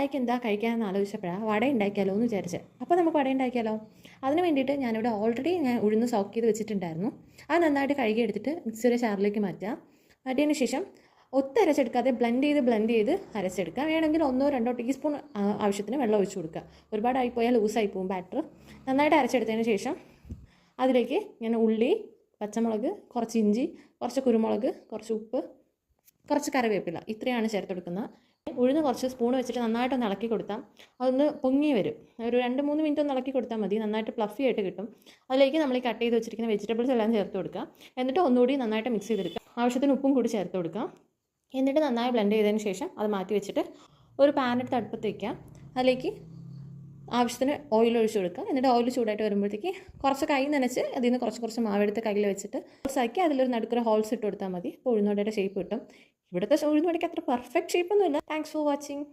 ചായക്ക് എന്താ കഴിക്കാമെന്ന് ആലോചിച്ചപ്പോഴാണ് വട ഉണ്ടാക്കിയാലോ എന്ന് വിചാരിച്ചത്. അപ്പോൾ നമുക്ക് വട ഉണ്ടാക്കിയാലോ? അതിന് വേണ്ടിയിട്ട് ഞാനിവിടെ ഓൾറെഡി ഞാൻ ഉഴുന്ന് സോക്ക് ചെയ്ത് വെച്ചിട്ടുണ്ടായിരുന്നു. അത് നന്നായിട്ട് കഴുകി എടുത്തിട്ട് മിക്സിയുടെ ജാറിലേക്ക് മാറ്റിയതിന് ശേഷം ഒത്തരച്ചെടുക്കാതെ ബ്ലെൻഡ് ചെയ്ത് അരച്ചെടുക്കുക. വേണമെങ്കിൽ 1-2 ടീസ്പൂൺ ആവശ്യത്തിന് വെള്ളം ഒഴിച്ച് കൊടുക്കുക. ഒരുപാടായിപ്പോയാൽ ലൂസായി പോകും ബാറ്റർ. നന്നായിട്ട് അരച്ചെടുത്തതിന് ശേഷം അതിലേക്ക് ഞാൻ ഉള്ളി, പച്ചമുളക്, കുറച്ച് ഇഞ്ചി, കുറച്ച് കുരുമുളക്, കുറച്ച് ഉപ്പ്, കുറച്ച് കറിവേപ്പില, ഇത്രയാണ് ചേർത്ത് കൊടുക്കുന്നത്. ഉഴുന്ന് കുറച്ച് സ്പൂൺ വെച്ചിട്ട് നന്നായിട്ടൊന്ന് ഇളക്കി കൊടുത്താൽ അതൊന്ന് പൊങ്ങി വരും. ഒരു 2-3 മിനിറ്റ് ഒന്ന് ഇളക്കി കൊടുത്താൽ മതി. നന്നായിട്ട് ഫ്ലഫി ആയിട്ട് കിട്ടും. അതിലേക്ക് നമ്മൾ ഈ കട്ട് ചെയ്ത് വെച്ചിരിക്കുന്ന വെജിറ്റബിൾസ് എല്ലാം ചേർത്ത് കൊടുക്കുക. എന്നിട്ട് ഒന്നുകൂടി നന്നായിട്ട് മിക്സ് ചെയ്തെടുക്കുക. ആവശ്യത്തിന് ഉപ്പും കൂടി ചേർത്ത് കൊടുക്കുക. എന്നിട്ട് നന്നായി ബ്ലെൻഡ് ചെയ്തതിന് ശേഷം അത് മാറ്റി വെച്ചിട്ട് ഒരു പാനെടുത്ത് അടുപ്പത്ത് വയ്ക്കുക. അതിലേക്ക് ആവശ്യത്തിന് ഓയിൽ ഒഴിച്ച് കൊടുക്കുക. എന്നിട്ട് ഓയിൽ ചൂടായിട്ട് വരുമ്പോഴത്തേക്ക് കുറച്ച് കൈ നനച്ച് അതിൽ നിന്ന് കുറച്ച് മാവെടുത്ത് കയ്യിൽ വെച്ചിട്ട് കുറച്ചാക്കി അതിലൊരു നടുക്കൊരു ഹോൾസ് ഇട്ട് കൊടുത്താൽ മതി. അപ്പോൾ ഉഴുന്നുവടയുടെ ഷേപ്പ് കിട്ടും. ഇവിടുത്തെ ഉഴുന്നുവടയ്ക്ക് അത്ര പെർഫെക്റ്റ് ഷേപ്പൊന്നുമില്ല. Thanks for watching.